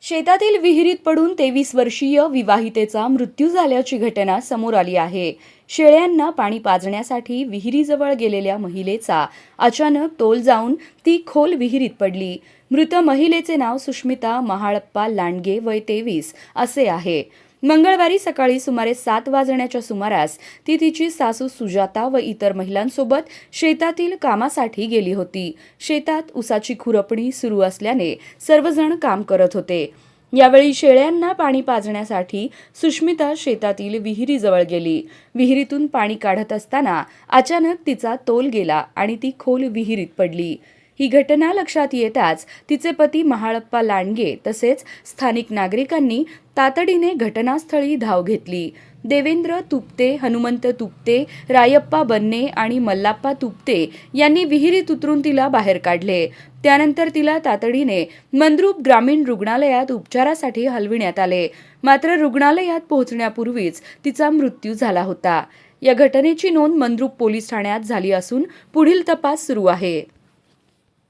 शेतातील विहिरीत पडून 23 वर्षीय विवाहितेचा मृत्यू झाल्याची घटना समोर आली आहे. शेळ्यांना पाणी पाजण्यासाठी विहिरीजवळ गेलेल्या महिलेचा अचानक तोल जाऊन ती खोल विहिरीत पडली. मृत महिलेचे नाव सुष्मिता महाळप्पा लांडगे वय 23 असे आहे. मंगळवारी सकाळी सुमारे 7 वाजण्याच्या सुमारास ती तिची सासू सुजाता व इतर महिलांसोबत शेतातील कामासाठी गेली होती. शेतात ऊसाची खुरपणी सुरू असल्याने सर्वजण काम करत होते. यावेळी शेळ्यांना पाणी पाजण्यासाठी सुष्मिता शेतातील विहिरीजवळ गेली. विहिरीतून पाणी काढत असताना अचानक तिचा तोल गेला आणि ती खोल विहिरीत पडली. ही घटना लक्षात येताच तिचे पती महाळप्पा लांडगे तसेच स्थानिक नागरिकांनी तातडीने घटनास्थळी धाव घेतली. देवेंद्र तुपते, हनुमंत तुपते, रायप्पा बन्ने आणि मल्लाप्पा तुपते यांनी विहिरीत उतरून तिला बाहेर काढले. त्यानंतर तिला तातडीने मंद्रुप ग्रामीण रुग्णालयात उपचारासाठी हलविण्यात आले. मात्र रुग्णालयात पोहोचण्यापूर्वीच तिचा मृत्यू झाला होता. या घटनेची नोंद मंद्रुप पोलीस ठाण्यात झाली असून पुढील तपास सुरू आहे.